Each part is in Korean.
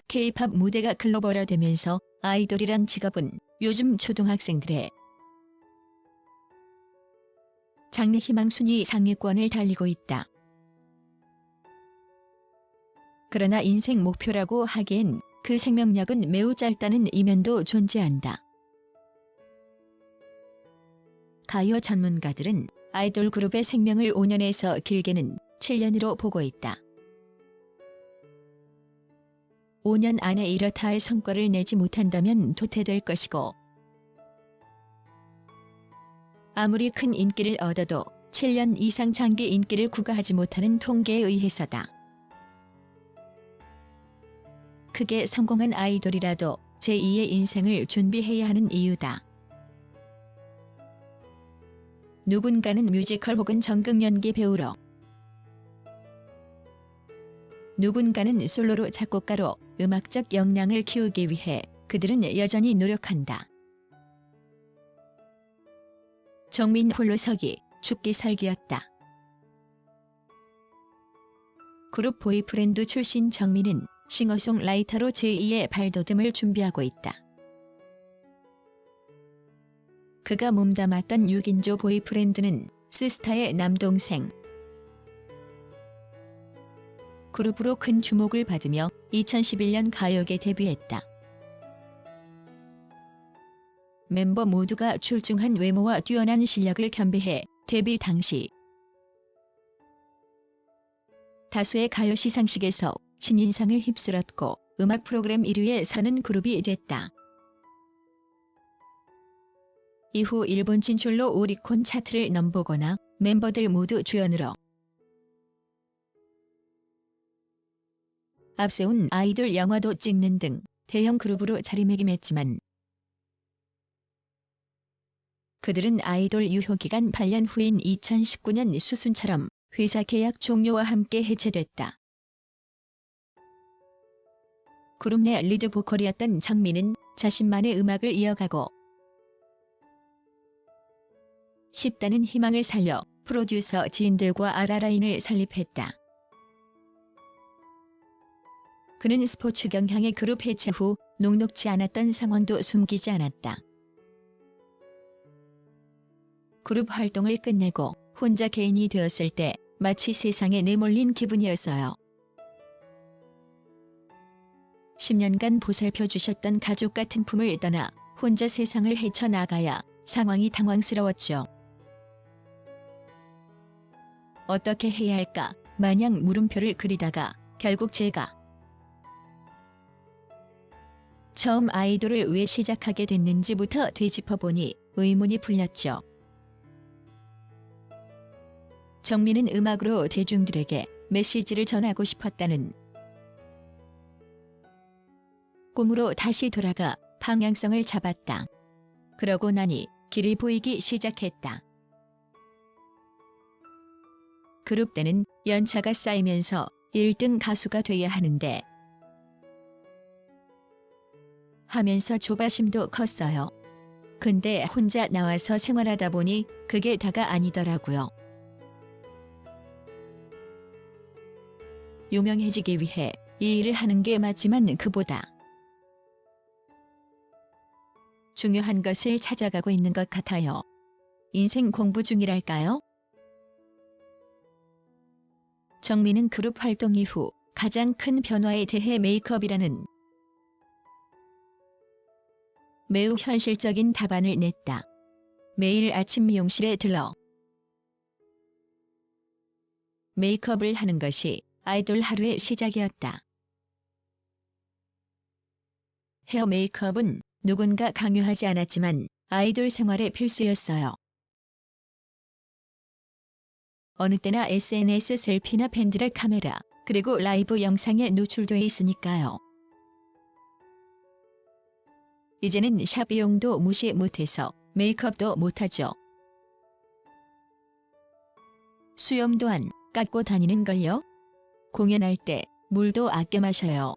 K-팝 무대가 글로벌화되면서 아이돌이란 직업은 요즘 초등학생들의 장래 희망 순위 상위권을 달리고 있다. 그러나 인생 목표라고 하기엔 그 생명력은 매우 짧다는 이면도 존재한다. 가요 전문가들은 아이돌 그룹의 생명을 5년에서 길게는 7년으로 보고 있다. 5년 안에 이렇다 할 성과를 내지 못한다면 도태될 것이고, 아무리 큰 인기를 얻어도 7년 이상 장기 인기를 구가하지 못하는 통계에 의해서다. 크게 성공한 아이돌이라도 제2의 인생을 준비해야 하는 이유다. 누군가는 뮤지컬 혹은 전극 연기 배우로, 누군가는 솔로로 작곡가로 음악적 역량을 키우기 위해 그들은 여전히 노력한다. 정민 홀로 서기, 죽기 살기였다. 그룹 보이프렌드 출신 정민은 싱어송라이터로 제2의 발돋움을 준비하고 있다. 그가 몸담았던 6인조 보이프렌드는 스스타의 남동생. 그룹으로 큰 주목을 받으며 2011년 가요계 데뷔했다. 멤버 모두가 출중한 외모와 뛰어난 실력을 겸비해 데뷔 당시 다수의 가요 시상식에서 신인상을 휩쓸었고 음악 프로그램 1위에 서는 그룹이 됐다. 이후 일본 진출로 오리콘 차트를 넘보거나 멤버들 모두 주연으로 앞세운 아이돌 영화도 찍는 등 대형 그룹으로 자리매김했지만 그들은 아이돌 유효기간 8년 후인 2019년 수순처럼 회사 계약 종료와 함께 해체됐다. 그룹 내 리드 보컬이었던 정민은 자신만의 음악을 이어가고 싶다는 희망을 살려 프로듀서 지인들과 아라라인을 설립했다. 그는 스포츠 경향의 그룹 해체 후 녹록지 않았던 상황도 숨기지 않았다. 그룹 활동을 끝내고 혼자 개인이 되었을 때 마치 세상에 내몰린 기분이었어요. 10년간 보살펴 주셨던 가족 같은 품을 떠나 혼자 세상을 헤쳐나가야 상황이 당황스러웠죠. 어떻게 해야 할까 마냥 물음표를 그리다가 결국 제가 처음 아이돌을 왜 시작하게 됐는지부터 되짚어보니 의문이 풀렸죠. 정민은 음악으로 대중들에게 메시지를 전하고 싶었다는 꿈으로 다시 돌아가 방향성을 잡았다. 그러고 나니 길이 보이기 시작했다. 그룹 때는 연차가 쌓이면서 1등 가수가 돼야 하는데 하면서 조바심도 컸어요. 근데 혼자 나와서 생활하다 보니 그게 다가 아니더라고요. 유명해지기 위해 이 일을 하는 게 맞지만 그보다 중요한 것을 찾아가고 있는 것 같아요. 인생 공부 중이랄까요? 정민은 그룹 활동 이후 가장 큰 변화에 대해 메이크업이라는 매우 현실적인 답안을 냈다. 매일 아침 미용실에 들러 메이크업을 하는 것이 아이돌 하루의 시작이었다. 헤어 메이크업은 누군가 강요하지 않았지만 아이돌 생활의 필수였어요. 어느 때나 SNS 셀피나 팬들의 카메라, 그리고 라이브 영상에 노출돼 있으니까요. 이제는 샵 비용도 무시 못해서 메이크업도 못하죠. 수염 또한 깎고 다니는걸요. 공연할 때 물도 아껴 마셔요.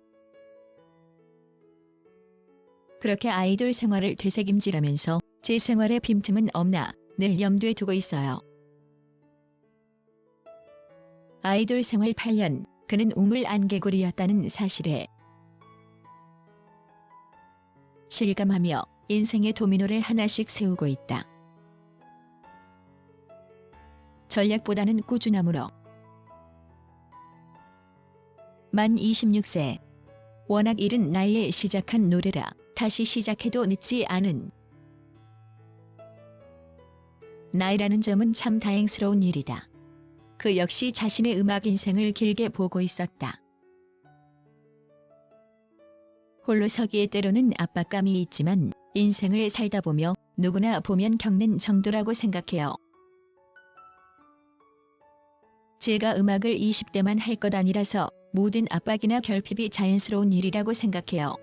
그렇게 아이돌 생활을 되새김질하면서 제 생활에 빈틈은 없나 늘 염두에 두고 있어요. 아이돌 생활 8년, 그는 우물 안개구리였다는 사실에 실감하며 인생의 도미노를 하나씩 세우고 있다. 전략보다는 꾸준함으로. 만 26세. 워낙 이른 나이에 시작한 노래라 다시 시작해도 늦지 않은 나이라는 점은 참 다행스러운 일이다. 그 역시 자신의 음악 인생을 길게 보고 있었다. 홀로 서기에 때로는 압박감이 있지만 인생을 살다 보며 누구나 보면 겪는 정도라고 생각해요. 제가 음악을 20대만 할 것 아니라서 모든 압박이나 결핍이 자연스러운 일이라고 생각해요.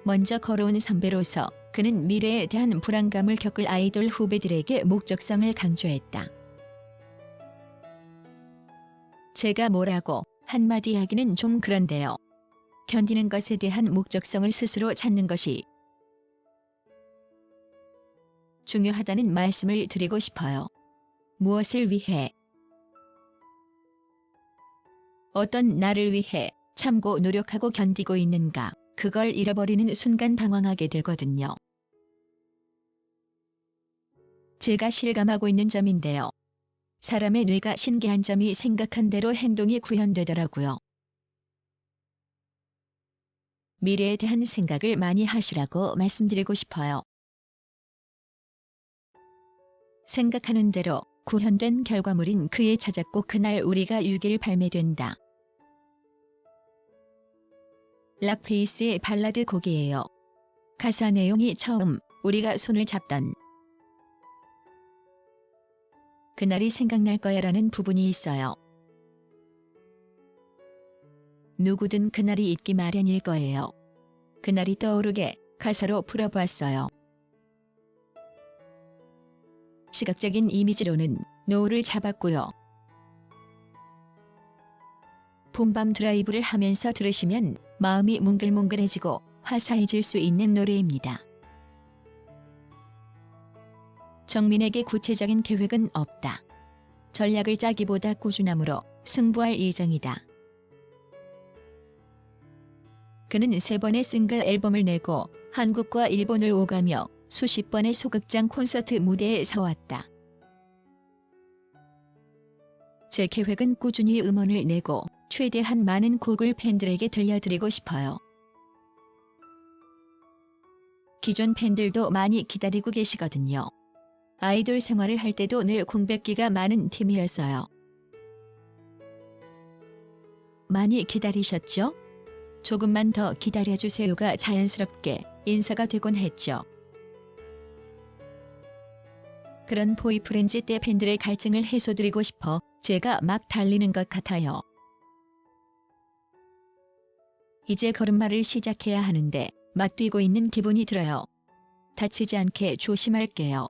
먼저 걸어온 선배로서 그는 미래에 대한 불안감을 겪을 아이돌 후배들에게 목적성을 강조했다. 제가 뭐라고 한마디 하기는 좀 그런데요. 견디는 것에 대한 목적성을 스스로 찾는 것이 중요하다는 말씀을 드리고 싶어요. 무엇을 위해? 어떤 나를 위해 참고 노력하고 견디고 있는가? 그걸 잃어버리는 순간 당황하게 되거든요. 제가 실감하고 있는 점인데요. 사람의 뇌가 신기한 점이 생각한 대로 행동이 구현되더라고요. 미래에 대한 생각을 많이 하시라고 말씀드리고 싶어요. 생각하는 대로 구현된 결과물인 그의 자작곡 그날 우리가 6일 발매된다. 락페이스의 발라드 곡이에요. 가사 내용이 처음 우리가 손을 잡던 그날이 생각날 거야 라는 부분이 있어요. 누구든 그날이 있기 마련일 거예요. 그날이 떠오르게 가사로 풀어보았어요. 시각적인 이미지로는 노을을 잡았고요. 봄밤 드라이브를 하면서 들으시면 마음이 몽글몽글해지고 화사해질 수 있는 노래입니다. 정민에게 구체적인 계획은 없다. 전략을 짜기보다 꾸준함으로 승부할 예정이다. 그는 3번의 싱글 앨범을 내고 한국과 일본을 오가며 수십 번의 소극장 콘서트 무대에 서왔다. 제 계획은 꾸준히 음원을 내고 최대한 많은 곡을 팬들에게 들려드리고 싶어요. 기존 팬들도 많이 기다리고 계시거든요. 아이돌 생활을 할 때도 늘 공백기가 많은 팀이었어요. 많이 기다리셨죠? 조금만 더 기다려주세요가 자연스럽게 인사가 되곤 했죠. 그런 보이프렌즈 때 팬들의 갈증을 해소드리고 싶어 제가 막 달리는 것 같아요. 이제 걸음마를 시작해야 하는데 막 뛰고 있는 기분이 들어요. 다치지 않게 조심할게요.